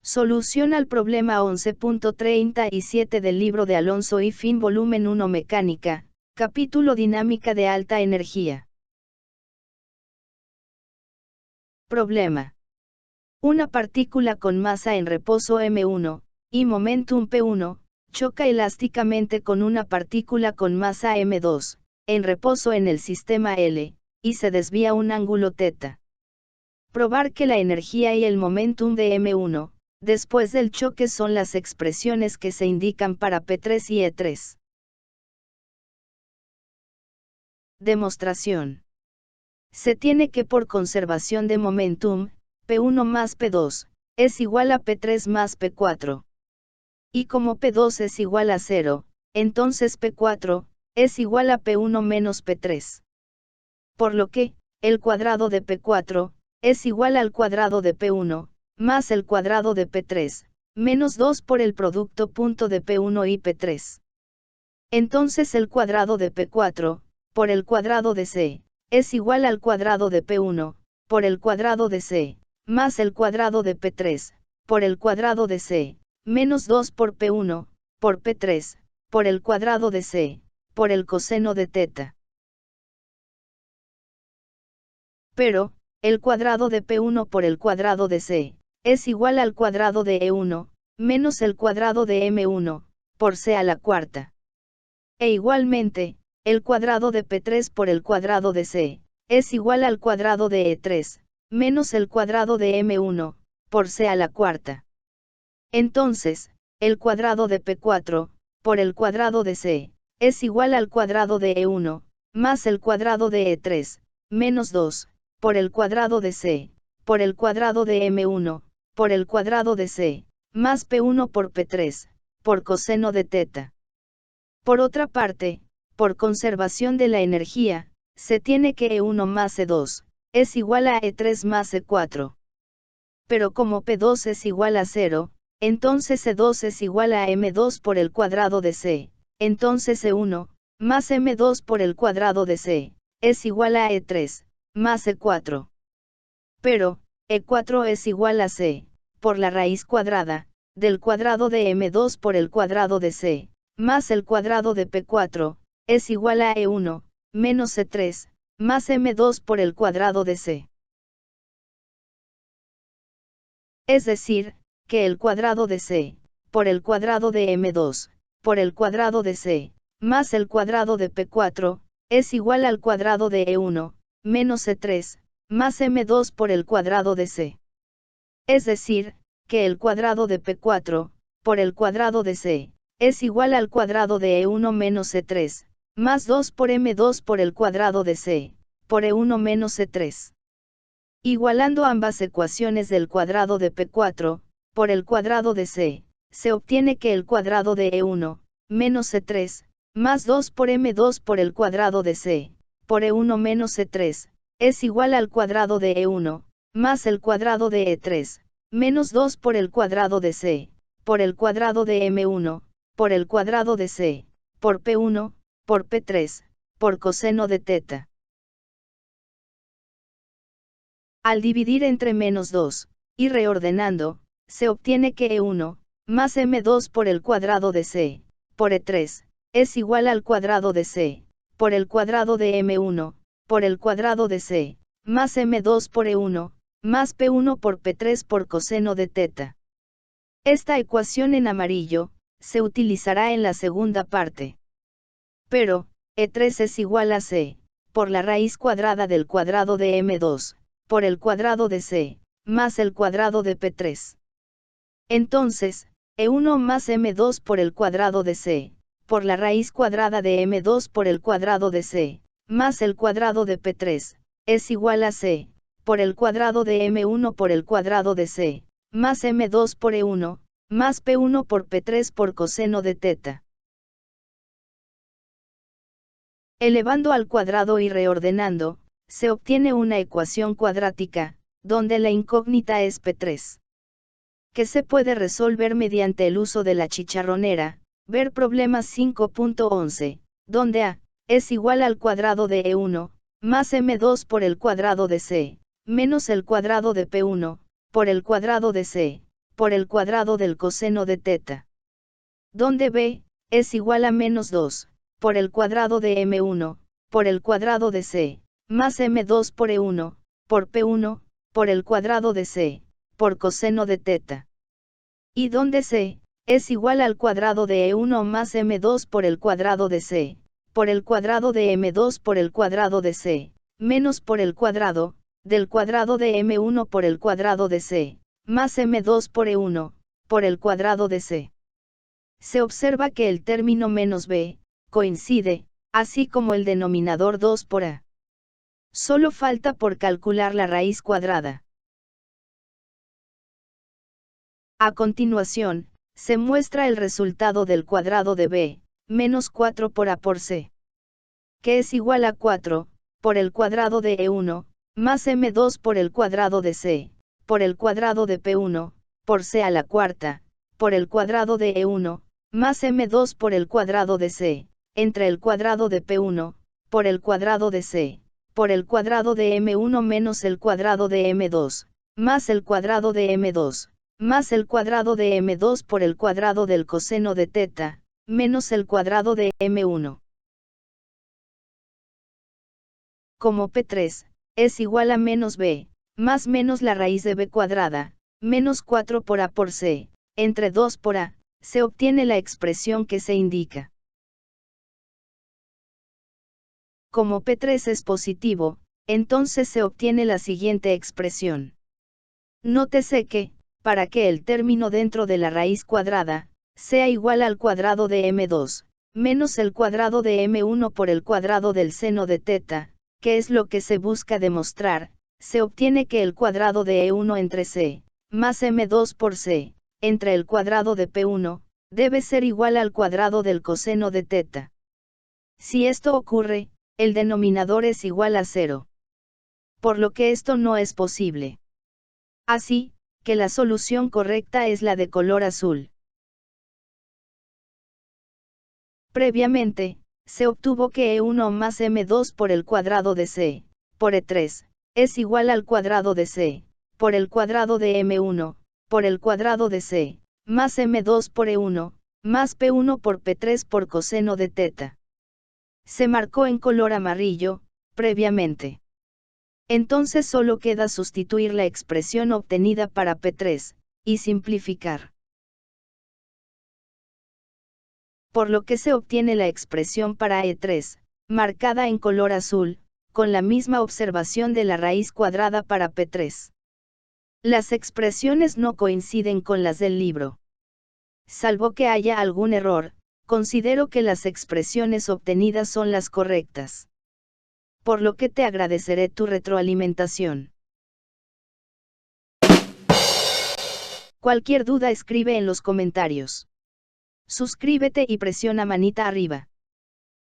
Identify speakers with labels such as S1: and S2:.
S1: Solución al problema 11.37 del libro de Alonso y Finn volumen 1 Mecánica, capítulo Dinámica de alta energía. Problema. Una partícula con masa en reposo m1, y momentum p1, choca elásticamente con una partícula con masa m2, en reposo en el sistema L, y se desvía un ángulo θ. Probar que la energía y el momentum de m1, después del choque son las expresiones que se indican para P3 y E3. Demostración. Se tiene que por conservación de momentum, P1 más P2, es igual a P3 más P4. Y como P2 es igual a 0, entonces P4, es igual a P1 menos P3. Por lo que, el cuadrado de P4, es igual al cuadrado de P1, más el cuadrado de P3, menos 2 por el producto punto de P1 y P3. Entonces el cuadrado de P4, por el cuadrado de C, es igual al cuadrado de P1, por el cuadrado de C, más el cuadrado de P3, por el cuadrado de C, menos 2 por P1, por P3, por el cuadrado de C, por el coseno de θ. Pero, el cuadrado de P1 por el cuadrado de C, es igual al cuadrado de E1, menos el cuadrado de M1, por C a la cuarta. E igualmente, el cuadrado de P3 por el cuadrado de C, es igual al cuadrado de E3, menos el cuadrado de M1, por C a la cuarta. Entonces, el cuadrado de P4, por el cuadrado de C, es igual al cuadrado de E1, más el cuadrado de E3, menos 2, por el cuadrado de C, por el cuadrado de M1, por el cuadrado de C, más P1 por P3, por coseno de θ. Por otra parte, por conservación de la energía, se tiene que E1 más E2, es igual a E3 más E4. Pero como P2 es igual a 0, entonces E2 es igual a M2 por el cuadrado de C, entonces E1, más M2 por el cuadrado de C, es igual a E3, más E4. Pero, E4 es igual a C, por la raíz cuadrada, del cuadrado de M2 por el cuadrado de C, más el cuadrado de P4, es igual a E1, menos E3, más M2 por el cuadrado de C. Es decir, que el cuadrado de C, por el cuadrado de M2, por el cuadrado de C, más el cuadrado de P4, es igual al cuadrado de E1, menos E3, más M2 por el cuadrado de C. Es decir, que el cuadrado de P4, por el cuadrado de C, es igual al cuadrado de E1 menos E3, más 2 por M2 por el cuadrado de C, por E1 menos E3. Igualando ambas ecuaciones del cuadrado de P4, por el cuadrado de C, se obtiene que el cuadrado de E1, menos E3, más 2 por M2 por el cuadrado de C, por E1 menos E3, es igual al cuadrado de E1, más el cuadrado de E3, menos 2 por el cuadrado de C, por el cuadrado de M1, por el cuadrado de C, por P1, por P3, por coseno de θ. Al dividir entre menos 2, y reordenando, se obtiene que E1, más M2 por el cuadrado de C, por E3, es igual al cuadrado de C, por el cuadrado de M1, por el cuadrado de C, más M2 por E1, más P1 por P3 por coseno de θ. Esta ecuación en amarillo, se utilizará en la segunda parte. Pero, E3 es igual a C, por la raíz cuadrada del cuadrado de M2, por el cuadrado de C, más el cuadrado de P3. Entonces, E1 más M2 por el cuadrado de C, por la raíz cuadrada de M2 por el cuadrado de C, más el cuadrado de P3, es igual a C, por el cuadrado de M1 por el cuadrado de C, más M2 por E1, más P1 por P3 por coseno de θ. Elevando al cuadrado y reordenando, se obtiene una ecuación cuadrática, donde la incógnita es P3. Que se puede resolver mediante el uso de la chicharronera, ver problema 5.11, donde A, es igual al cuadrado de E1, más M2 por el cuadrado de C, menos el cuadrado de P1, por el cuadrado de C, por el cuadrado del coseno de θ. Donde b es igual a menos 2, por el cuadrado de m1, por el cuadrado de c, más m2 por e1, por p1, por el cuadrado de c, por coseno de θ. Y donde c es igual al cuadrado de e1 más m2 por el cuadrado de c, por el cuadrado de m2 por el cuadrado de c, menos por el cuadrado, del cuadrado de m1 por el cuadrado de c, más m2 por e1, por el cuadrado de c. Se observa que el término menos b, coincide, así como el denominador 2 por a. Solo falta por calcular la raíz cuadrada. A continuación, se muestra el resultado del cuadrado de b, menos 4 por a por c, que es igual a 4, por el cuadrado de e1, más m2 por el cuadrado de c, por el cuadrado de p1, por c a la cuarta, por el cuadrado de e1, más m2 por el cuadrado de c, entre el cuadrado de p1, por el cuadrado de c, por el cuadrado de m1 menos el cuadrado de m2, más el cuadrado de m2, más el cuadrado de m2 por el cuadrado del coseno de θ, menos el cuadrado de m1. Como P3 es igual a menos b, más menos la raíz de b cuadrada, menos 4 por a por c, entre 2 por a, se obtiene la expresión que se indica. Como P3 es positivo, entonces se obtiene la siguiente expresión. Nótese que, para que el término dentro de la raíz cuadrada, sea igual al cuadrado de m2, menos el cuadrado de m1 por el cuadrado del seno de θ, que es lo que se busca demostrar, se obtiene que el cuadrado de e1 entre c, más m2 por c, entre el cuadrado de p1, debe ser igual al cuadrado del coseno de θ. Si esto ocurre, el denominador es igual a 0. Por lo que esto no es posible. Así, que la solución correcta es la de color azul. Previamente, se obtuvo que e1 más m2 por el cuadrado de c, por e3, es igual al cuadrado de c, por el cuadrado de m1, por el cuadrado de c, más m2 por e1, más p1 por p3 por coseno de θ. Se marcó en color amarillo, previamente. Entonces solo queda sustituir la expresión obtenida para P3, y simplificar. Por lo que se obtiene la expresión para E3, marcada en color azul, con la misma observación de la raíz cuadrada para P3. Las expresiones no coinciden con las del libro. Salvo que haya algún error, considero que las expresiones obtenidas son las correctas. Por lo que te agradeceré tu retroalimentación. Cualquier duda escribe en los comentarios. Suscríbete y presiona manita arriba.